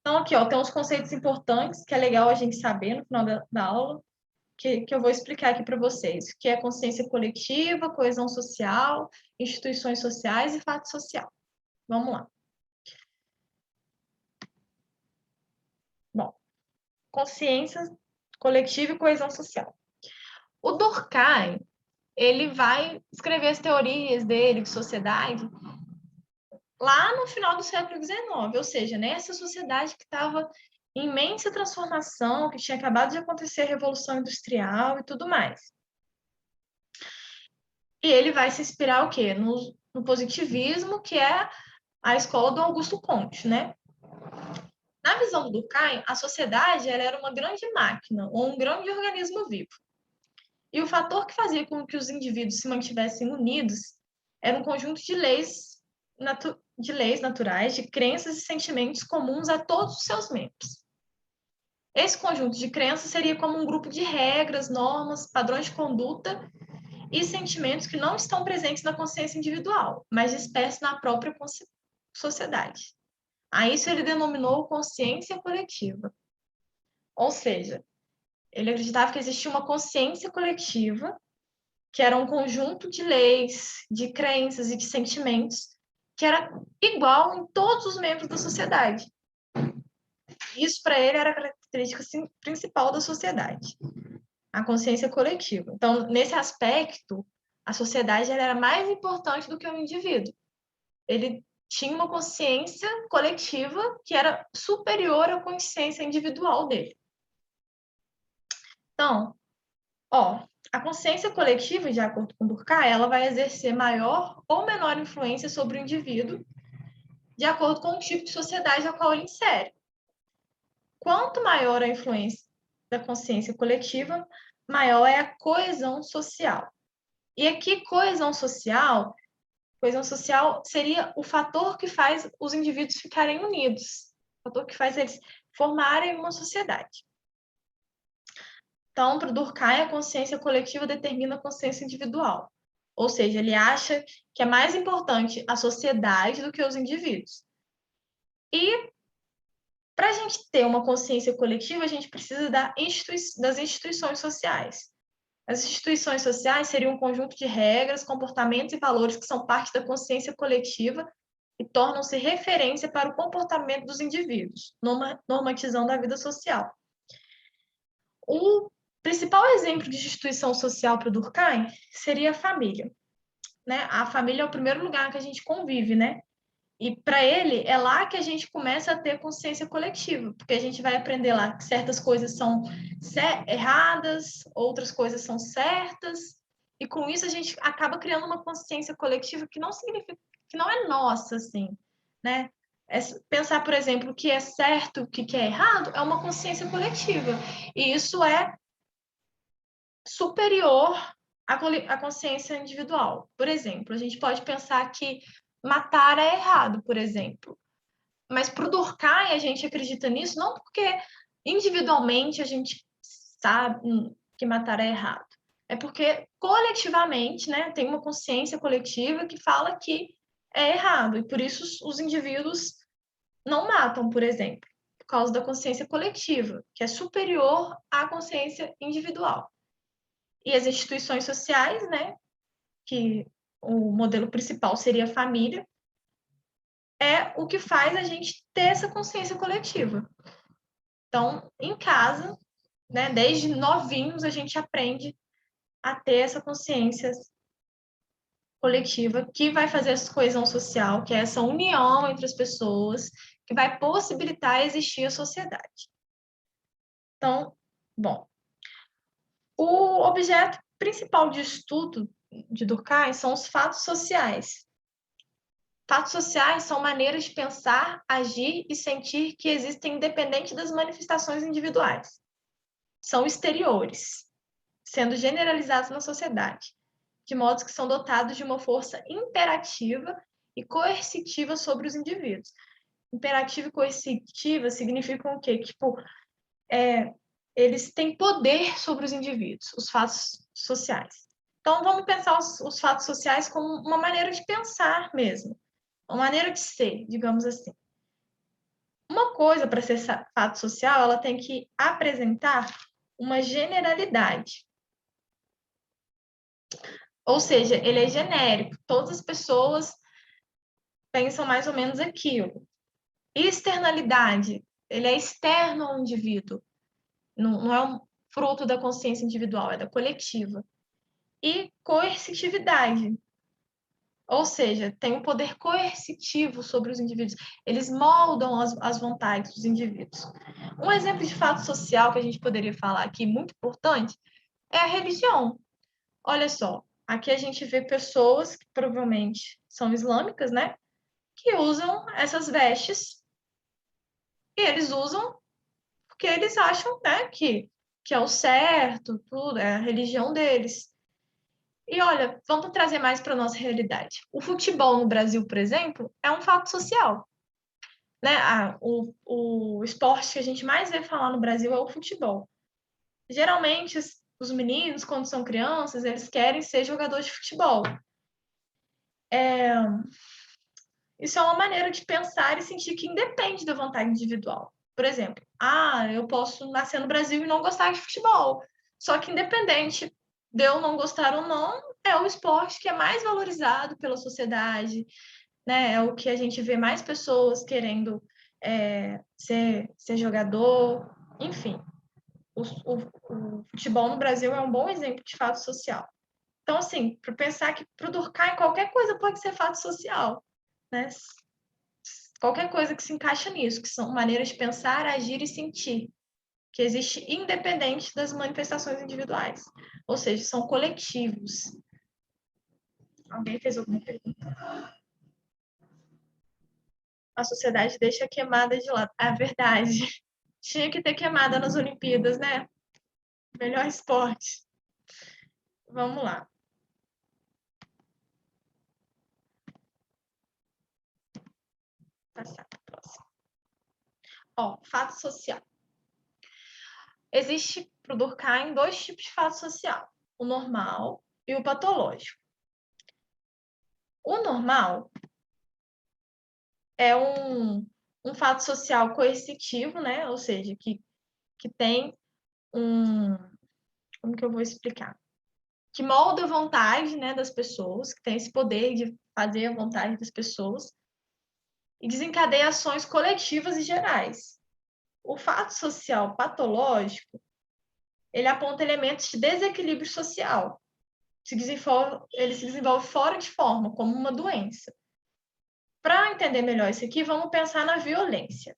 Então, aqui, ó, tem uns conceitos importantes que é legal a gente saber no final da aula, que eu vou explicar aqui para vocês, que é consciência coletiva, coesão social, instituições sociais e fato social. Vamos lá. Bom, consciência coletiva e coesão social. O Durkheim, ele vai escrever as teorias dele de sociedade lá no final do século XIX, ou seja, nessa sociedade que estava em imensa transformação, que tinha acabado de acontecer a Revolução Industrial e tudo mais. E ele vai se inspirar o quê? No positivismo, que é a escola do Augusto Comte, né? Na visão do Durkheim, a sociedade ela era uma grande máquina ou um grande organismo vivo. E o fator que fazia com que os indivíduos se mantivessem unidos era um conjunto de leis naturais, de crenças e sentimentos comuns a todos os seus membros. Esse conjunto de crenças seria como um grupo de regras, normas, padrões de conduta e sentimentos que não estão presentes na consciência individual, mas dispersos na própria sociedade. A isso ele denominou consciência coletiva. Ou seja, ele acreditava que existia uma consciência coletiva, que era um conjunto de leis, de crenças e de sentimentos, que era igual em todos os membros da sociedade. Isso, para ele, era a característica principal da sociedade, a consciência coletiva. Então, nesse aspecto, a sociedade era mais importante do que o indivíduo. Ele tinha uma consciência coletiva que era superior à consciência individual dele. Então, ó, a consciência coletiva, de acordo com Durkheim, ela vai exercer maior ou menor influência sobre o indivíduo, de acordo com o tipo de sociedade a qual ele insere. Quanto maior a influência da consciência coletiva, maior é a coesão social. E aqui, coesão social seria o fator que faz os indivíduos ficarem unidos. fator que faz eles formarem uma sociedade. Então, para o Durkheim, a consciência coletiva determina a consciência individual. Ou seja, ele acha que é mais importante a sociedade do que os indivíduos. E, para a gente ter uma consciência coletiva, a gente precisa das instituições sociais. As instituições sociais seriam um conjunto de regras, comportamentos e valores que são parte da consciência coletiva e tornam-se referência para o comportamento dos indivíduos, normatizando a vida social. O principal exemplo de instituição social para o Durkheim seria a família. Né? A família é o primeiro lugar que a gente convive, né? E para ele é lá que a gente começa a ter consciência coletiva, porque a gente vai aprender lá que certas coisas são erradas, outras coisas são certas, e com isso a gente acaba criando uma consciência coletiva que não significa que não é nossa, assim, né? Pensar, por exemplo, o que é certo, o que é errado, é uma consciência coletiva. E isso é superior à consciência individual. Por exemplo, a gente pode pensar que matar é errado, por exemplo. Mas para o Durkheim a gente acredita nisso não porque individualmente a gente sabe que matar é errado. É porque coletivamente, né, tem uma consciência coletiva que fala que é errado. E por isso os indivíduos não matam, por exemplo, por causa da consciência coletiva, que é superior à consciência individual. E as instituições sociais, né, que o modelo principal seria a família, é o que faz a gente ter essa consciência coletiva. Então, em casa, né, desde novinhos, a gente aprende a ter essa consciência coletiva que vai fazer essa coesão social, que é essa união entre as pessoas, que vai possibilitar existir a sociedade. Então, bom, o objeto principal de estudo de Durkheim são os fatos sociais. Fatos sociais são maneiras de pensar, agir e sentir que existem independente das manifestações individuais. São exteriores, sendo generalizados na sociedade, de modo que são dotados de uma força imperativa e coercitiva sobre os indivíduos. Imperativa e coercitiva significam o quê? Tipo, eles têm poder sobre os indivíduos, os fatos sociais. Então, vamos pensar os fatos sociais como uma maneira de pensar mesmo, uma maneira de ser, digamos assim. Uma coisa, para ser fato social, ela tem que apresentar uma generalidade. Ou seja, ele é genérico, todas as pessoas pensam mais ou menos aquilo. Externalidade, ele é externo ao indivíduo, não é um fruto da consciência individual, é da coletiva. E coercitividade, ou seja, tem um poder coercitivo sobre os indivíduos. Eles moldam as vontades dos indivíduos. Um exemplo de fato social que a gente poderia falar aqui, muito importante, é a religião. Olha só, aqui a gente vê pessoas que provavelmente são islâmicas, né? Que usam essas vestes e eles usam porque eles acham, né, que é o certo, tudo, é a religião deles. E olha, vamos trazer mais para a nossa realidade. O futebol no Brasil, por exemplo, é um fato social. Né? O esporte que a gente mais vê falar no Brasil é o futebol. Geralmente, os meninos, quando são crianças, eles querem ser jogadores de futebol. Isso é uma maneira de pensar e sentir que independe da vontade individual. Por exemplo, eu posso nascer no Brasil e não gostar de futebol. Só que independente de eu não gostar ou não, é o esporte que é mais valorizado pela sociedade, né? É o que a gente vê mais pessoas querendo ser jogador, enfim. O futebol no Brasil é um bom exemplo de fato social. Então, assim, para pensar que para o Durkheim qualquer coisa pode ser fato social, né? Qualquer coisa que se encaixa nisso, que são maneiras de pensar, agir e sentir, que existe independente das manifestações individuais, ou seja, são coletivos. Alguém fez alguma pergunta? A sociedade deixa a queimada de lado. É verdade. Tinha que ter queimada nas Olimpíadas, né? Melhor esporte. Vamos lá. Passar para a próxima. Ó, fato social. Existe, para o Durkheim, 2 tipos de fato social. O normal e o patológico. O normal é um fato social coercitivo, né? Ou seja, que tem um... Como que eu vou explicar? Que molda a vontade, né, das pessoas, que tem esse poder de fazer a vontade das pessoas e desencadeia ações coletivas e gerais. O fato social patológico, ele aponta elementos de desequilíbrio social. Ele se desenvolve fora de forma, como uma doença. Para entender melhor isso aqui, vamos pensar na violência.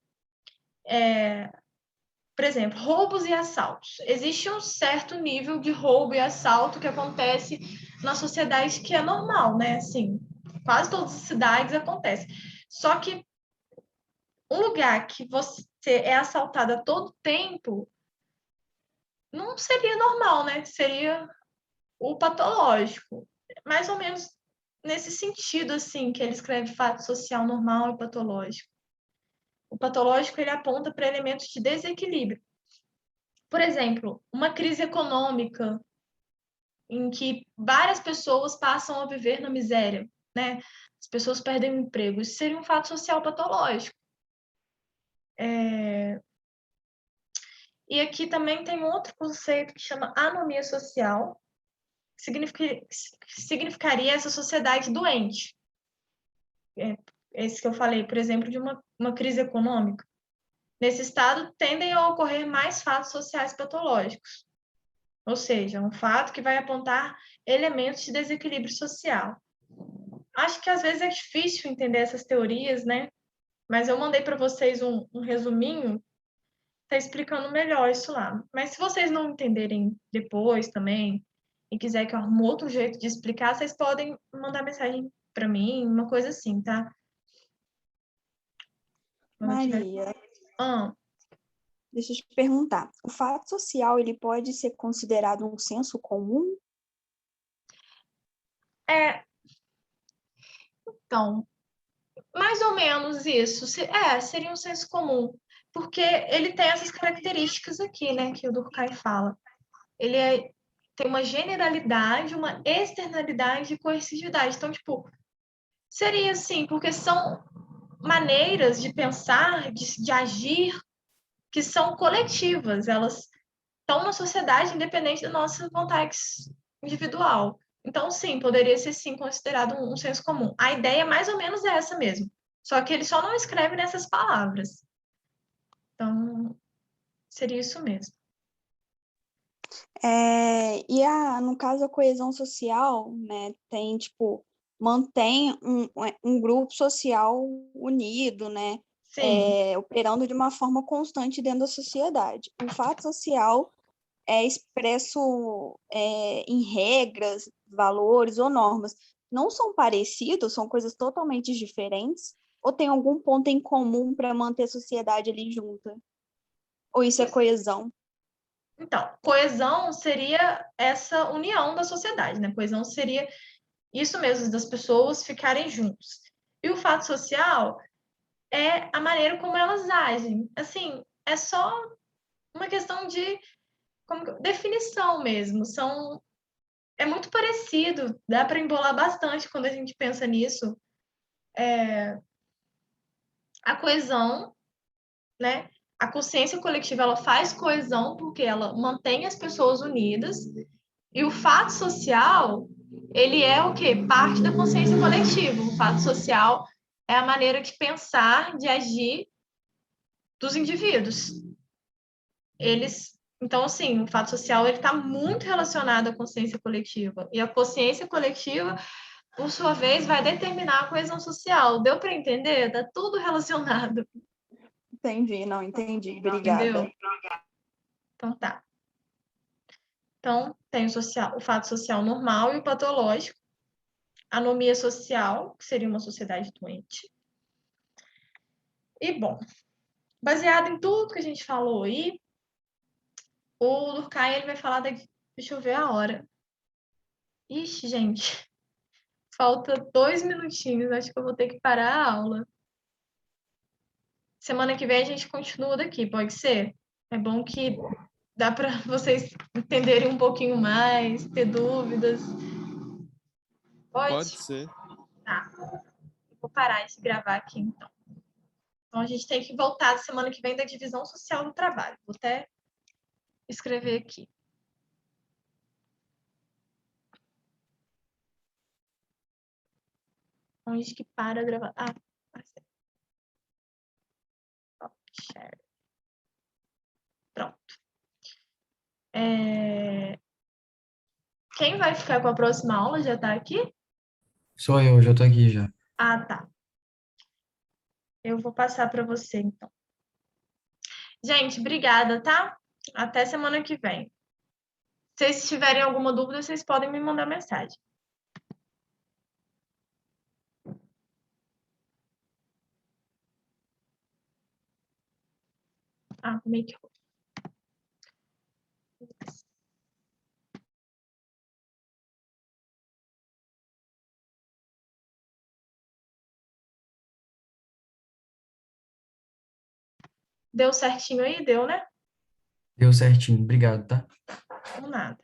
Por exemplo, roubos e assaltos. Existe um certo nível de roubo e assalto que acontece na sociedade que é normal, né? Assim, quase todas as cidades acontece. Só que um lugar que você é assaltado a todo tempo não seria normal, né? Seria o patológico. Mais ou menos nesse sentido, assim, que ele escreve fato social normal e patológico. O patológico, ele aponta para elementos de desequilíbrio. Por exemplo, uma crise econômica em que várias pessoas passam a viver na miséria, né? As pessoas perdem o emprego. Isso seria um fato social patológico. E aqui também tem outro conceito que chama anomia social, que significaria essa sociedade doente. Esse que eu falei, por exemplo, de uma crise econômica. Nesse estado, tendem a ocorrer mais fatos sociais patológicos, ou seja, um fato que vai apontar elementos de desequilíbrio social. Acho que às vezes é difícil entender essas teorias, né? Mas eu mandei para vocês um resuminho, tá explicando melhor isso lá. Mas se vocês não entenderem depois também, e quiser que eu arrume outro jeito de explicar, vocês podem mandar mensagem para mim, uma coisa assim, tá? Quando eu tiver... Maria, Ah, deixa eu te perguntar. O fato social, ele pode ser considerado um senso comum? então, mais ou menos isso. Seria um senso comum, porque ele tem essas características aqui, né, que o Durkheim fala. Tem uma generalidade, uma externalidade e coercitividade. Então, tipo, seria assim, porque são maneiras de pensar, de agir, que são coletivas. Elas estão na sociedade independente da nossa vontade individual. Então, sim, poderia ser sim considerado um senso comum. A ideia mais ou menos é essa mesmo. Só que ele só não escreve nessas palavras. Então, seria isso mesmo. No caso, a coesão social, né, tem, tipo, mantém um grupo social unido, né, Sim, operando de uma forma constante dentro da sociedade. O fato social é expresso em regras, valores ou normas. Não são parecidos, são coisas totalmente diferentes, ou tem algum ponto em comum para manter a sociedade ali junta? Ou isso é coesão? então, coesão seria essa união da sociedade, né? Coesão seria isso mesmo, das pessoas ficarem juntos. E o fato social é a maneira como elas agem. Assim, é só uma questão de definição mesmo. É muito parecido, dá para embolar bastante quando a gente pensa nisso. A coesão, né? A consciência coletiva ela faz coesão porque ela mantém as pessoas unidas. E o fato social, ele é o quê? Parte da consciência coletiva. O fato social é a maneira de pensar, de agir dos indivíduos. Então, assim, o fato social ele está muito relacionado à consciência coletiva. E a consciência coletiva, por sua vez, vai determinar a coesão social. Deu para entender? Está tudo relacionado. Entendi, não entendi. Entendeu? Obrigada. Então, tá. Então, tem o fato social normal e o patológico. Anomia social, que seria uma sociedade doente. E, bom, baseado em tudo que a gente falou aí, o Durkheim ele vai falar da... Deixa eu ver a hora. Ixi, gente, falta 2 minutinhos. Acho que eu vou ter que parar a aula. Semana que vem a gente continua daqui, pode ser? É bom que dá para vocês entenderem um pouquinho mais, ter dúvidas. Pode Pode? ser. Tá. Vou parar de gravar aqui, então. Então, a gente tem que voltar semana que vem da divisão social do trabalho. Vou até escrever aqui. Onde que para a gravar? Ah, share. Pronto. Quem vai ficar com a próxima aula já está aqui? Sou eu, já tô aqui já. Ah, tá. Eu vou passar para você, então. Gente, obrigada, tá? Até semana que vem. Se vocês tiverem alguma dúvida, vocês podem me mandar mensagem. Ah, make Deu certinho aí? Deu, né? Deu certinho. Obrigado, tá? Por nada.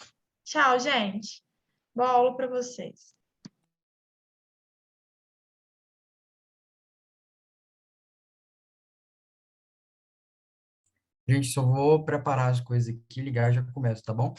Tchau, gente. Boa aula para vocês. Gente, só vou preparar as coisas aqui, ligar e já começo, tá bom?